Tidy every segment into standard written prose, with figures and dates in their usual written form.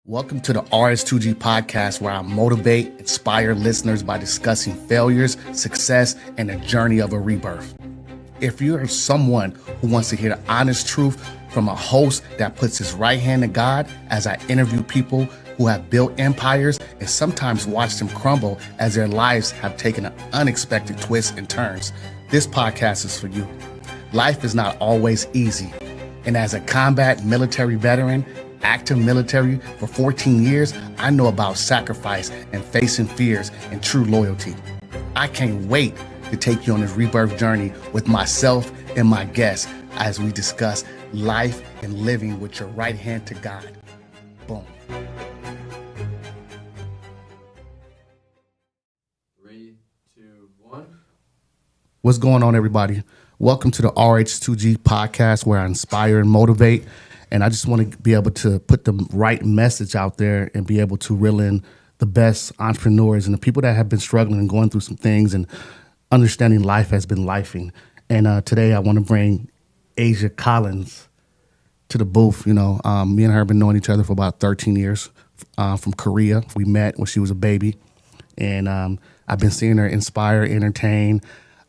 Welcome to the RS2G podcast, where I motivate, inspire listeners by discussing failures, success, and the journey of a rebirth. If you are someone who wants to hear the honest truth from a host that puts his right hand to God, as I interview people who have built empires and sometimes watch them crumble as their lives have taken an unexpected twists and turns, this podcast is for you. Life is not always easy. And as a combat military veteran, active military for 14 years, I know about sacrifice and facing fears and true loyalty. I can't wait to take you on this rebirth journey with myself and my guests as we discuss life and living with your right hand to God. Boom. 3, 2, 1. What's going on, everybody? Welcome to the RH2G podcast, where I inspire and motivate. And I just want to be able to put the right message out there and be able to reel in the best entrepreneurs and the people that have been struggling and going through some things and understanding life has been lifing. And today I want to bring Asya Collins to the booth. You know, me and her have been knowing each other for about 13 years from Korea. We met when she was a baby. And I've been seeing her inspire, entertain.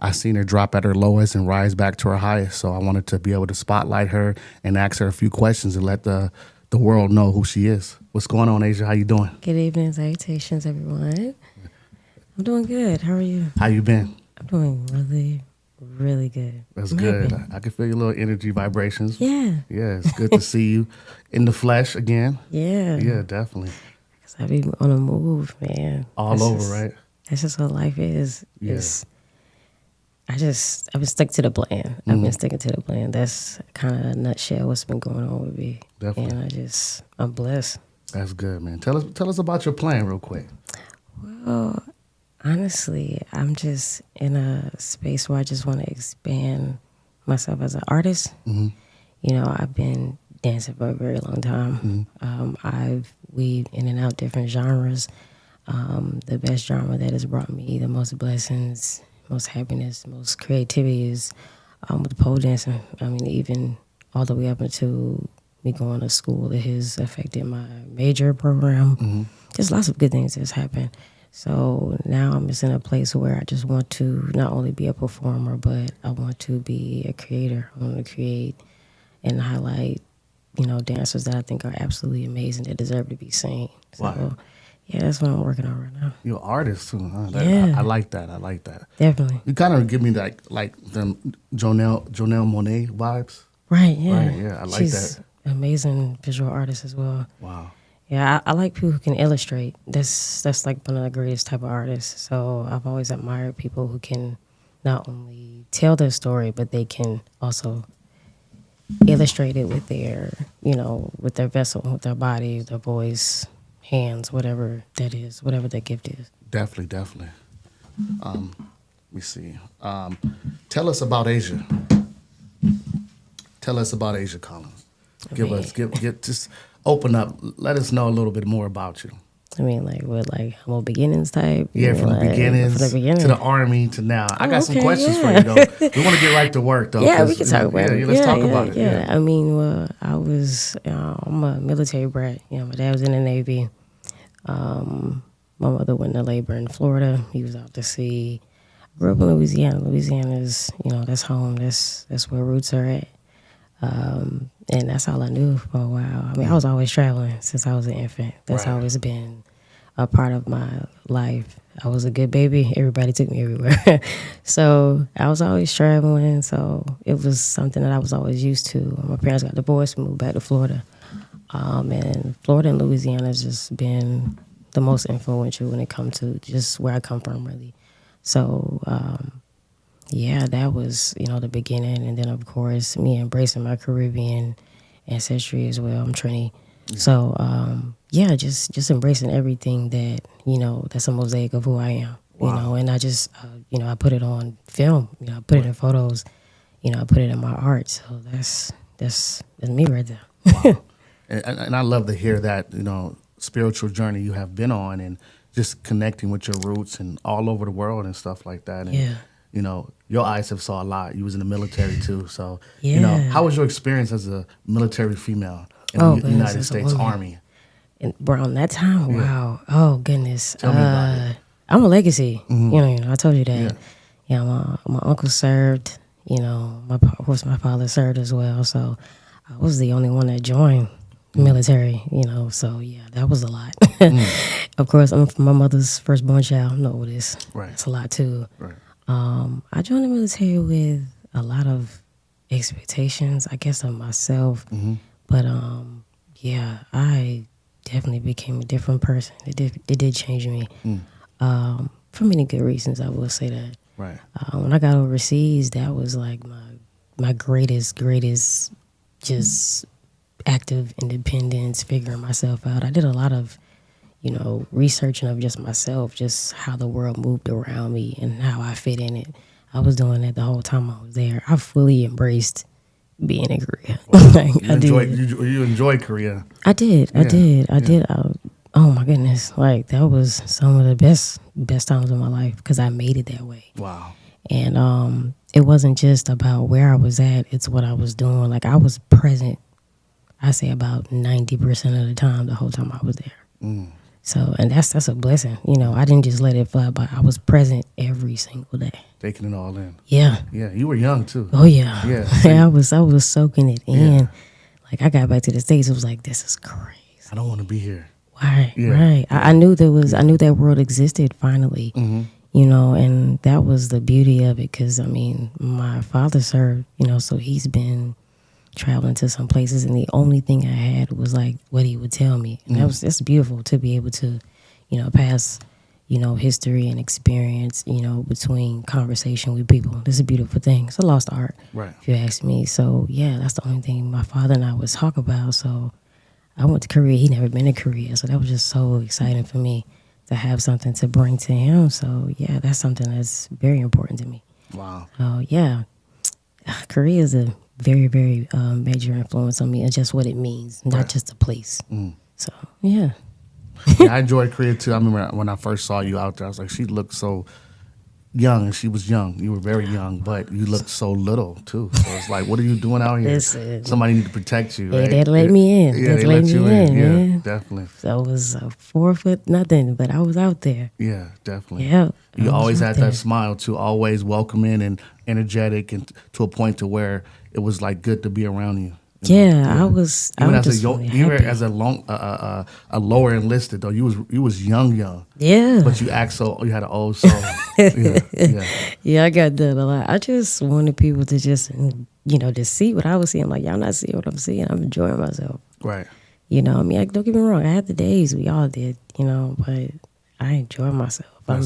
I've seen her drop at her lowest and rise back to her highest. So I wanted to be able to spotlight her and ask her a few questions and let the world know who she is. What's going on, Asya? How you doing? Good evening, salutations, everyone. I'm doing good. How are you? How you been? I'm doing really, really good. That's I'm good. happy. I can feel your little energy vibrations. Yeah. Yeah, it's good to see you in the flesh again. Yeah. Yeah, definitely. Because I be on the move, man. All That's over, just- right? That's just what life is. Yeah. I've been stuck to the plan. I've been sticking to the plan. That's kind of a nutshell what's been going on with me. Definitely. And I'm blessed. That's good, man. Tell us about your plan real quick. Well, honestly, I'm just in a space where I just want to expand myself as an artist. Mm-hmm. You know, I've been dancing for a very long time. I've weaved in and out different genres. The best genre that has brought me the most blessings, most happiness, most creativity is with pole dancing. I mean, even all the way up until me going to school, it has affected my major program. Just lots of good things that's happened. So now I'm just in a place where I just want to not only be a performer, but I want to be a creator. I want to create and highlight, dancers that I think are absolutely amazing, that deserve to be seen. So, Wow. yeah, that's what I'm working on right now. You're an artist too, huh? Yeah. I like that. I like that. Definitely. You kind of give me like the Jonelle Monet vibes. Right, yeah. Right, yeah, I like She's that. an amazing visual artist as well. Wow. Yeah, I like people who can illustrate. That's like one of the greatest type of artists. So I've always admired people who can not only tell their story, but they can also illustrate it with their, with their vessel, with their body, their voice, hands, whatever that is, whatever their gift is. Definitely. Let me see. Tell us about Asya. Tell us about Asya Collins. Just open up. Let us know a little bit more about you. I mean, like what, like humble beginnings type? Yeah, from the beginnings to the army to now. I got some questions for you, though. We want to get right to work, though. Yeah, we can talk about it. Yeah, let's talk about it. Yeah, I mean, well, I'm a military brat. My dad was in the Navy. My mother went into labor in Florida. He was out to sea. I grew up in Louisiana. Louisiana is, that's home. That's where roots are at. And that's all I knew for a while. I mean, I was always traveling since I was an infant. That's Right. always been a part of my life. I was a good baby. Everybody took me everywhere. So I was always traveling. So it was something that I was always used to. My parents got divorced, moved back to Florida. And Florida and Louisiana has just been the most influential when it comes to just where I come from, really. So, yeah, that was, the beginning. And then, of course, me embracing my Caribbean ancestry as well. I'm Trini. So, yeah, just embracing everything that, that's a mosaic of who I am, Wow. and I just, I put it on film, I put it in photos, I put it in my art. So that's me right there. Wow. And I love to hear that, spiritual journey you have been on and just connecting with your roots and all over the world and stuff like that. And, Yeah. Your eyes have saw a lot. You was in the military too. So, Yeah. how was your experience as a military female in the goodness, United as a States woman. Army? And around that time, wow. Oh goodness. Tell me about it. I'm a legacy. You know, I told you that. Yeah. Yeah, my uncle served. You know, of course my father served as well. So I was the only one that joined the military. You know, so yeah, that was a lot. Of course, I'm my mother's firstborn child. No, what is? Right. That's a lot too. Right. I joined the military with a lot of expectations, I guess, of myself. But yeah, I definitely became a different person. It did change me. For many good reasons, I will say that. Right. When I got overseas, that was like my greatest just active independence, figuring myself out. I did a lot of, you know, researching of just myself, just how the world moved around me and how I fit in it. I was doing that the whole time I was there. I fully embraced being in Korea. Like, You enjoy Korea. I did. I did. Oh my goodness! Like that was some of the best times of my life because I made it that way. Wow. And it wasn't just about where I was at; it's what I was doing. Like I was present. I say about 90% of the time, the whole time I was there. So, and that's a blessing. You know, I didn't just let it fly by. I was present every single day. Taking it all in. Yeah. Yeah. You were young too. Oh yeah. Yeah. I was soaking it in. Like I got back to the States, it was like, this is crazy. I don't want to be here. Right. Yeah. Right. I knew I knew that world existed finally. You know, and that was the beauty of it. Because I mean, my father served. You know, so he's been traveling to some places, and the only thing I had was like what he would tell me, and that's beautiful to be able to, you know, pass, you know, history and experience, you know, between conversation with people. This is a beautiful thing. It's a lost art, Right. if you ask me. So yeah, that's the only thing my father and I would talk about. So I went to Korea. He never been to Korea, so that was just so exciting for me to have something to bring to him. So yeah, that's something that's very important to me. Wow. So yeah, Korea is a very, very major influence on me and just what it means, not just a place. So, yeah. Yeah, I enjoyed Korea too. I remember when I first saw you out there, I was like, she looked so young, and she was young. You were very young, but you looked so little too. So it's like, what are you doing out here? Listen. Somebody need to protect you. Yeah, Right? they let me in. Yeah, They they let let you me in, Yeah, man. definitely. So it was 4 foot nothing, but I was out there. Yeah, definitely. Yeah. I You was always out had there. that smile too, always welcoming and energetic, and to a point to where it was like good to be around you. You know? Yeah, I was Even as just a really even happy. as a lower enlisted though, you was young, Yeah. but you act so you had an old soul. yeah. Yeah, I got that a lot. I just wanted people to just, you know, just see what I was seeing. Like, y'all not seeing what I'm seeing. I'm enjoying myself. Right. You know, I mean, don't get me wrong. I had the days. We all did, you know, but I enjoyed myself. I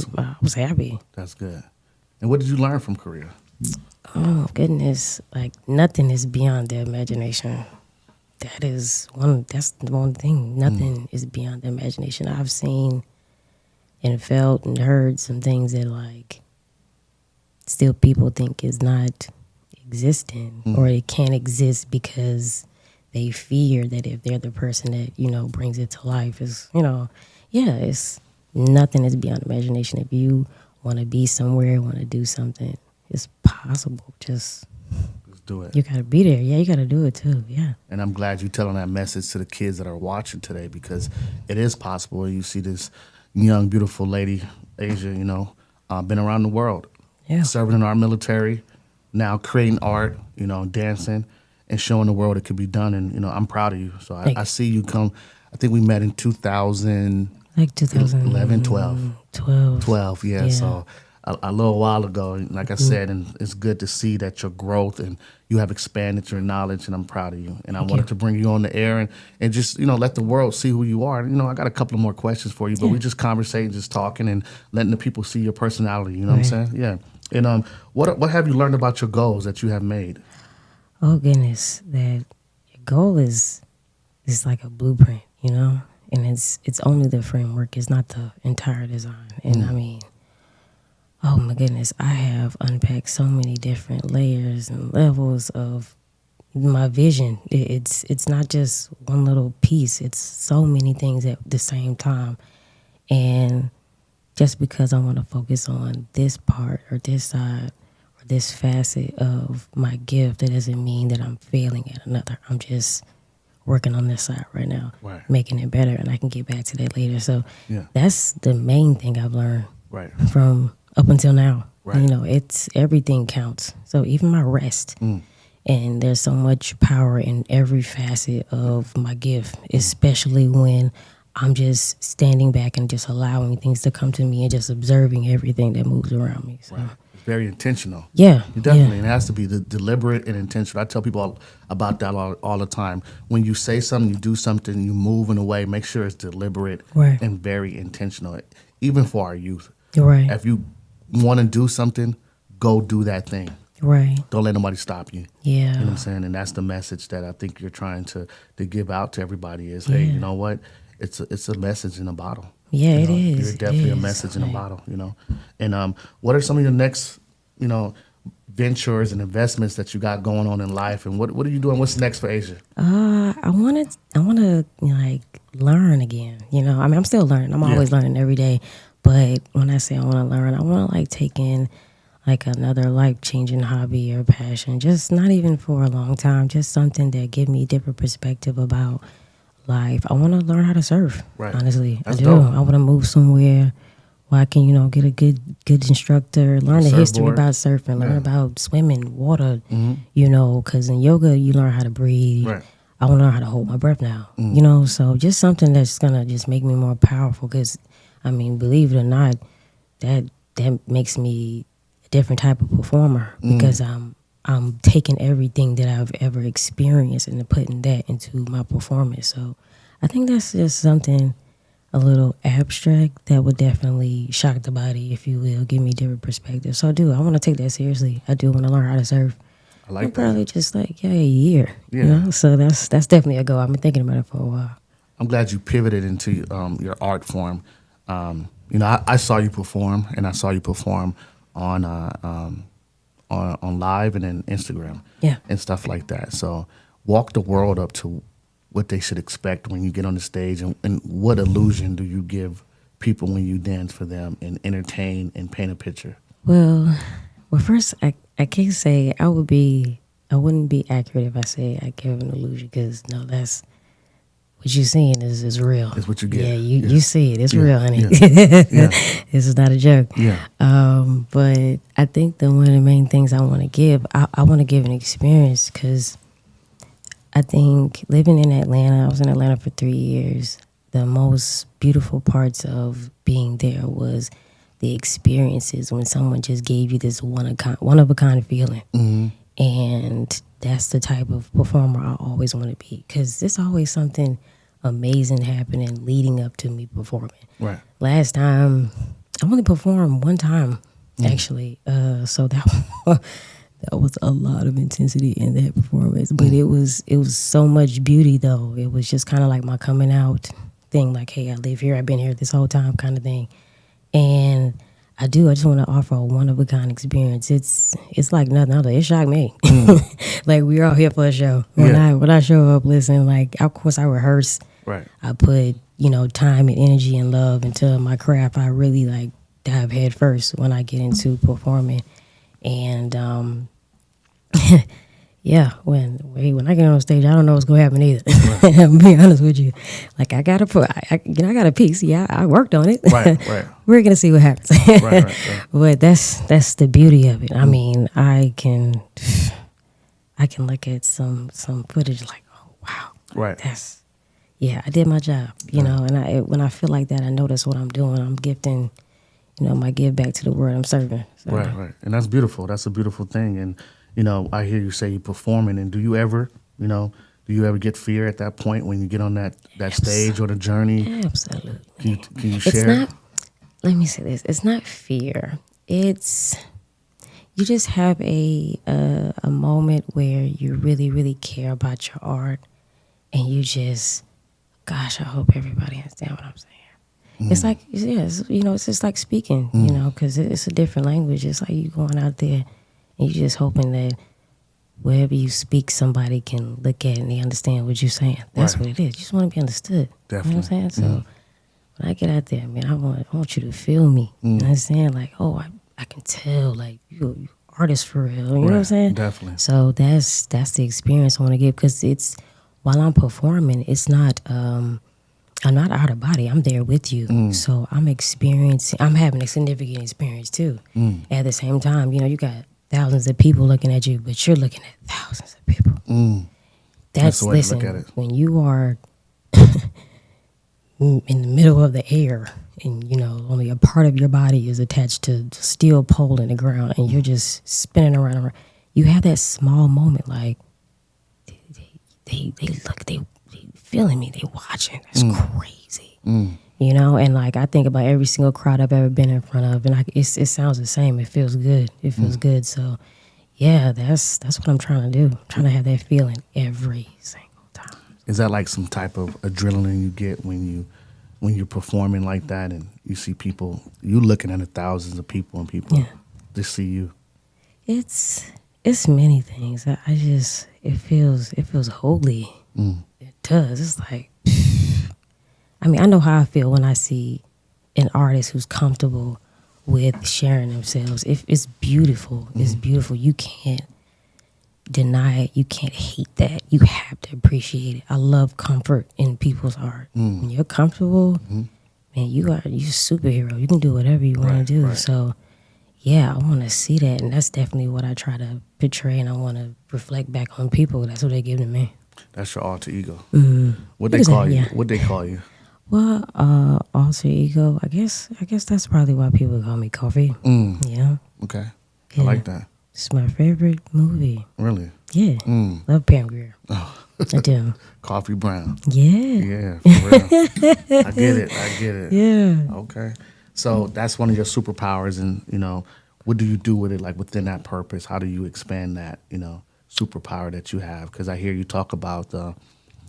was happy. That's good. And what did you learn from Korea? Oh, goodness. Like, nothing is beyond the imagination. That's the one thing. Nothing is beyond the imagination. I've seen and felt and heard some things that, like, still people think is not existing or it can't exist because they fear that if they're the person that, you know, brings it to life is, you know, yeah, it's nothing is beyond imagination. If you want to be somewhere, want to do something, it's possible. Just Do it. you got to be there. Yeah, you got to do it too. Yeah. And I'm glad you're telling that message to the kids that are watching today, because it is possible. You see this young, beautiful lady, Asia, you know, been around the world, serving in our military, now creating art, you know, dancing and showing the world it could be done. And, you know, I'm proud of you. So I see you come. I think we met in 2000. Like 2011, 12, yeah. So a little while ago, like I said, and it's good to see that your growth and you have expanded your knowledge, and I'm proud of you. And I wanted to bring you on the air and just, you know, let the world see who you are. You know, I got a couple of more questions for you, but we just conversating, just talking and letting the people see your personality, you know what I'm saying? Yeah. And what have you learned about your goals that you have made? Oh goodness, that your goal is like a blueprint, you know, and it's only the framework. It's not the entire design. And I mean, oh my goodness, I have unpacked so many different layers and levels of my vision. It's not just one little piece. It's so many things at the same time. And just because I want to focus on this part or this side or this facet of my gift, that doesn't mean that I'm failing at another. I'm just working on this side right now, Right. making it better, and I can get back to that later. So Yeah. that's the main thing I've learned Right. from up until now. Right. You know, it's everything counts. So even my rest. And there's so much power in every facet of my gift, especially when I'm just standing back and just allowing things to come to me and just observing everything that moves around me. So, Right. It's very intentional. yeah. You definitely, it has to be deliberate and intentional. I tell people about that all the time. When you say something, you do something, you move in a way, make sure it's deliberate Right. and very intentional, even for our youth. You're right. If you want to do something, go do that thing. Right. Don't let nobody stop you. Yeah. You know what I'm saying? And that's the message that I think you're trying to give out to everybody is, hey, you know what? It's a message in a bottle. Yeah, You it know, is. You're It definitely a is. message in a Like- bottle, you know. And what are some of your next, ventures and investments that you got going on in life? And what are you doing? What's next for Asia? I wanna like learn again. You know, I mean, I'm still learning. I'm always learning every day. But when I say I want to learn, I want to like take in like another life changing hobby or passion. Just not even for a long time. Just something that give me a different perspective about life. I want to learn how to surf. Right. Honestly, That's I do. dope. I want to move somewhere where I can, get a good instructor, learn the history Surfboard. about surfing, learn Yeah. about swimming, water. Because in yoga you learn how to breathe. Right. I want to learn how to hold my breath now. So just something that's gonna just make me more powerful. Because, I mean, believe it or not, that makes me a different type of performer because I'm taking everything that I've ever experienced and putting that into my performance. So I think that's just something a little abstract that would definitely shock the body, if you will, give me different perspective. So I want to take that seriously. I do want to learn how to surf. I like that. Probably just like a year. Yeah. So that's definitely a goal. I've been thinking about it for a while. I'm glad you pivoted into your art form. I saw you perform, and I saw you perform on live and then Instagram, Yeah. and stuff like that. So walk the world up to what they should expect when you get on the stage, and what illusion do you give people when you dance for them and entertain and paint a picture? Well, first I can't say I wouldn't be accurate if I say I give an illusion, because no, that's what you're seeing is real. It's what you get. Yeah, you see it. It's real, honey. Yeah. Yeah. This is not a joke. Yeah. But I think that one of the main things I want to give, I want to give an experience, because I think living in Atlanta, I was in Atlanta for 3 years. The most beautiful parts of being there was the experiences when someone just gave you this one of a kind feeling. And that's the type of performer I always want to be, because there's always something amazing happening leading up to me performing. Right. Last time, I only performed one time, actually. So that was a lot of intensity in that performance. But it was so much beauty, though. It was just kind of like my coming out thing, like, hey, I live here, I've been here this whole time kind of thing. And I just want to offer a one-of-a-kind experience. It's like nothing other. It shocked me. Like, we're all here for a show. When I show up, listen, like, of course I rehearse. Right. I put, time and energy and love into my craft. I really, like, dive head first when I get into performing. And, when I get on stage, I don't know what's going to happen either. Right. I'm being honest with you. Like, I got a piece. Yeah, I worked on it. Right. We're going to see what happens. Right. But that's the beauty of it. I mean, I can look at some footage like, oh, wow. Right. I did my job, and when I feel like that, I know that's what I'm doing. I'm gifting, my give back to the world I'm serving. So. Right. And that's beautiful. That's a beautiful thing. And, I hear you say you're performing, and do you ever get fear at that point when you get on that stage or the journey? Absolutely. Can you It's share? not, let me say this. It's not fear. It's, you just have a moment where you really, really care about your art, and you just, gosh, I hope everybody understands what I'm saying. It's like, it's just like speaking, because it's a different language. It's like you going out there and you just hoping that wherever you speak, somebody can look at it and they understand what you're saying. That's what it is. You just want to be understood. Definitely. You know what I'm saying? So when I get out there, man, I want you to feel me. You understand? Like, oh, I can tell, like, you're artist for real. You know what I'm saying? Definitely. So that's the experience I want to give, because it's while I'm performing, it's not. I'm not out of body. I'm there with you. So I'm having a significant experience too. At the same time, you got thousands of people looking at you, but you're looking at thousands of people. That's the way listen, to look at it. when you are in the middle of the air and, only a part of your body is attached to the steel pole in the ground and you're just spinning around, you have that small moment like, they feeling me, they watching. That's crazy. And like I think about every single crowd I've ever been in front of, and it sounds the same. It feels good. It feels good. So yeah, that's what I'm trying to do. I'm trying to have that feeling every single time. Is that like some type of adrenaline you get when you're performing like that and you see people, you looking at the thousands of people and people just see you? It's many things. It feels holy. It does. It's like, I know how I feel when I see an artist who's comfortable with sharing themselves. It's beautiful. It's beautiful. You can't deny it. You can't hate that. You have to appreciate it. I love comfort in people's art. When you're comfortable, man, you're a superhero. You can do whatever you want to do. Right. So, yeah, I want to see that, and that's definitely what I try to portray, and I want to reflect back on people. That's what they give to me. That's your alter ego. What they call you? Yeah. What they call you? Well, alter ego. I guess that's probably why people call me Coffee. Yeah. Okay. Yeah. I like that. It's my favorite movie. Really? Yeah. Love Pam Grier. I do. Coffee Brown. Yeah. Yeah, for real. I get it. Yeah. Okay. So that's one of your superpowers, and what do you do with it? Like within that purpose, how do you expand that superpower that you have? Because I hear you talk about the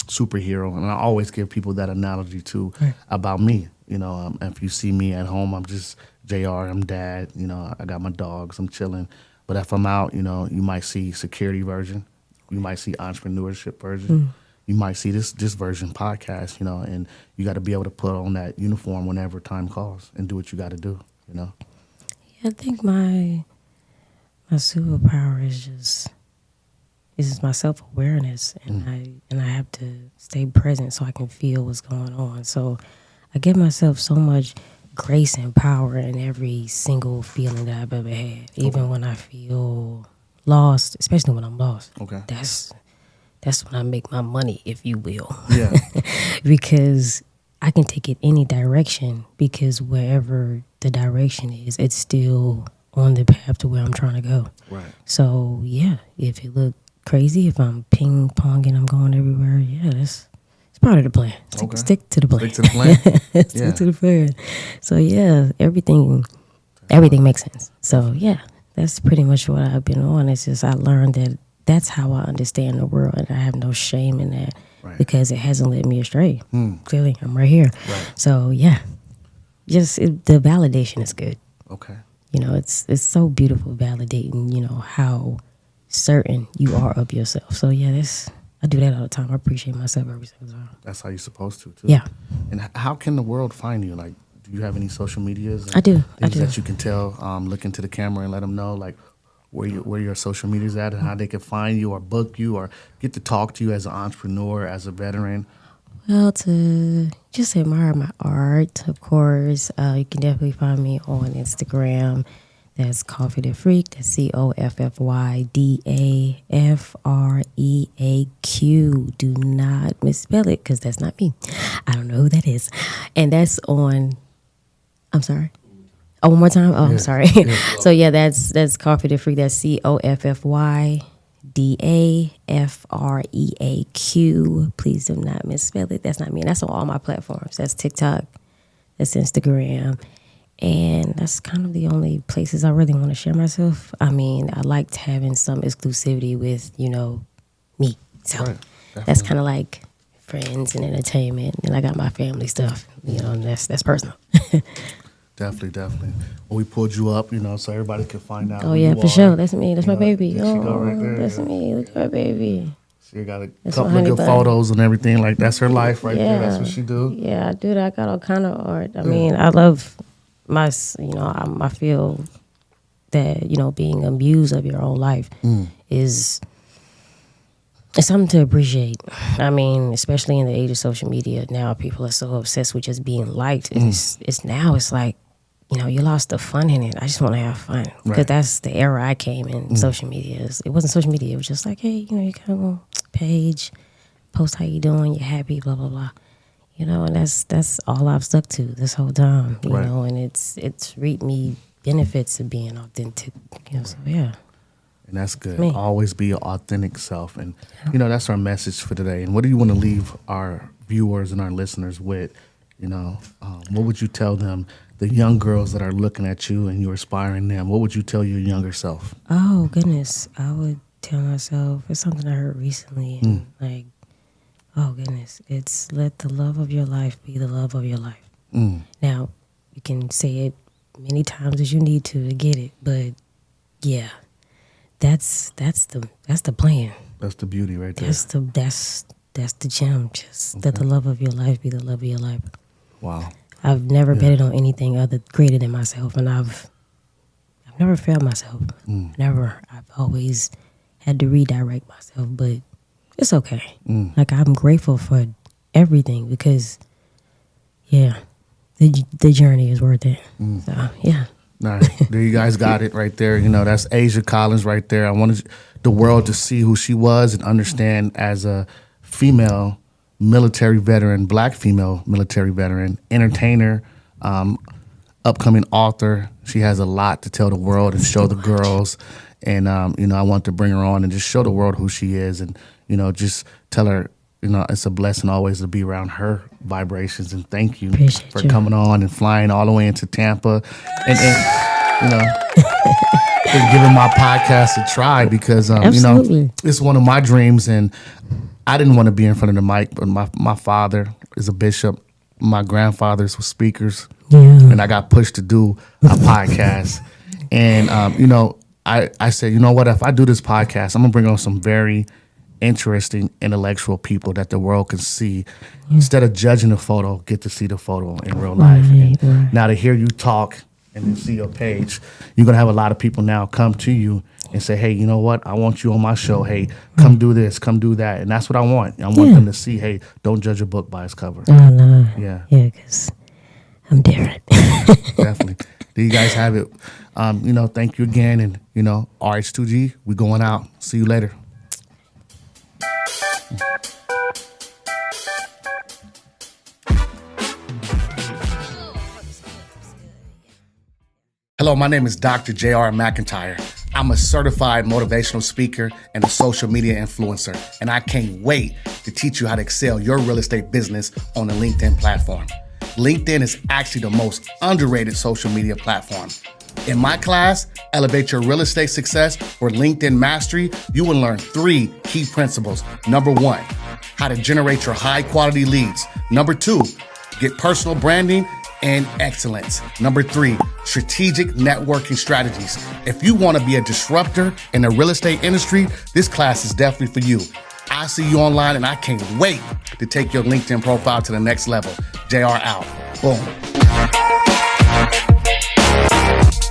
superhero, and I always give people that analogy too about me. If you see me at home, I'm just JR. I'm dad. I got my dogs. I'm chilling. But if I'm out, you might see security version. You might see entrepreneurship version. You might see this version podcast, and you got to be able to put on that uniform whenever time calls and do what you got to do, Yeah, I think my superpower is just my self-awareness, and I have to stay present so I can feel what's going on. So I give myself so much grace and power in every single feeling that I've ever had, even when I feel lost, especially when I'm lost. Okay. That's when I make my money, if you will. Yeah. Because I can take it any direction, because wherever the direction is, it's still on the path to where I'm trying to go. Right. So, yeah, if it look crazy, if I'm ping-ponging, I'm going everywhere, it's part of the plan. Stick to the plan. Stick to the plan? Stick to the plan. So, yeah, everything makes sense. So, yeah, that's pretty much what I've been on. It's just I learned that that's how I understand the world, and I have no shame in that because it hasn't led me astray. Clearly, I'm right here. Right. So, yeah, the validation is good. Okay. It's so beautiful validating, how certain you are of yourself. So, yeah, I do that all the time. I appreciate myself every single time. That's how you're supposed to, too. Yeah. And how can the world find you? Like, do you have any social medias? I do. Things that you can tell, look into the camera and let them know, like, where your social media's at and how they can find you or book you or get to talk to you as an entrepreneur, as a veteran? Well, to just admire my art, of course, you can definitely find me on Instagram. That's Coffee the Freak. That's COFFYDAFREAQ. Do not misspell it, because that's not me. I don't know who that is. And that's on, I'm sorry. Oh, one more time? Oh, I'm sorry. Yeah. So, yeah, that's Coffee the Freak. That's COFFYDAFREAQ. Please do not misspell it. That's not me. And that's on all my platforms. That's TikTok. That's Instagram. And that's kind of the only places I really want to share myself. I liked having some exclusivity with, me. So that's kind of like friends and entertainment. And I got my family stuff, and that's personal. Definitely. Well, we pulled you up, so everybody could find out. Oh, yeah, for sure. That's me. That's my baby. There she go right there. That's me. Look at my baby. She got a couple of good photos and everything. Like, that's her life right there. That's what she do. Yeah, I do that. I got all kind of art. I I love I feel that, being a muse of your own life is It's something to appreciate. I mean, especially in the age of social media now, people are so obsessed with just being liked. It's like, you lost the fun in it. I just want to have fun because that's the era I came in. Social media, it wasn't social media. It was just like, hey, you kind of page, post how you doing, you're happy, blah blah blah. And that's all I've stuck to this whole time. You know, and it's reaped me benefits of being authentic. So yeah. And that's good. Always be your authentic self. And, that's our message for today. And what do you want to leave our viewers and our listeners with? What would you tell them, the young girls that are looking at you and you're inspiring them? What would you tell your younger self? Oh, goodness. I would tell myself, it's something I heard recently. And like, oh, goodness. It's let the love of your life be the love of your life. Now, you can say it many times as you need to get it. But, yeah. That's the plan. That's the beauty right there. That's the gem. Just let the love of your life be the love of your life. Wow. I've never betted on anything other greater than myself, and I've never failed myself. Never. I've always had to redirect myself, but it's okay. Like, I'm grateful for everything because, the journey is worth it. So, yeah. All right, there you guys got it right there. That's Asia Collins right there. I wanted the world to see who she was and understand as a female military veteran, black female military veteran, entertainer, upcoming author. She has a lot to tell the world and show the girls. And, I want to bring her on and just show the world who she is and, just tell her, it's a blessing always to be around her vibrations. And thank you for coming on and flying all the way into Tampa and and giving my podcast a try because, it's one of my dreams. And I didn't want to be in front of the mic, but my father is a bishop. My grandfathers were speakers. And I got pushed to do a podcast. And, I said, what, if I do this podcast, I'm going to bring on some very interesting intellectual people that the world can see. Instead of judging the photo, get to see the photo in real life. And now to hear you talk and then see your page, you're going to have a lot of people now come to you and say, hey, you know what? I want you on my show. Hey, come do this, come do that. And that's what I want. I want them to see, hey, don't judge a book by its cover. Oh, no. Yeah, because I'm different. Definitely. There you guys have it. Thank you again. And, RH2G, we going out. See you later. Hello, my name is Dr. J.R. McIntyre. I'm a certified motivational speaker and a social media influencer, and I can't wait to teach you how to excel your real estate business on the LinkedIn platform. LinkedIn is actually the most underrated social media platform. In my class, Elevate Your Real Estate Success or LinkedIn Mastery, you will learn 3 key principles. Number 1, how to generate your high quality leads. Number 2, get personal branding and excellence. Number 3, strategic networking strategies. If you want to be a disruptor in the real estate industry, this class is definitely for you. I see you online and I can't wait to take your LinkedIn profile to the next level. JR out. Boom.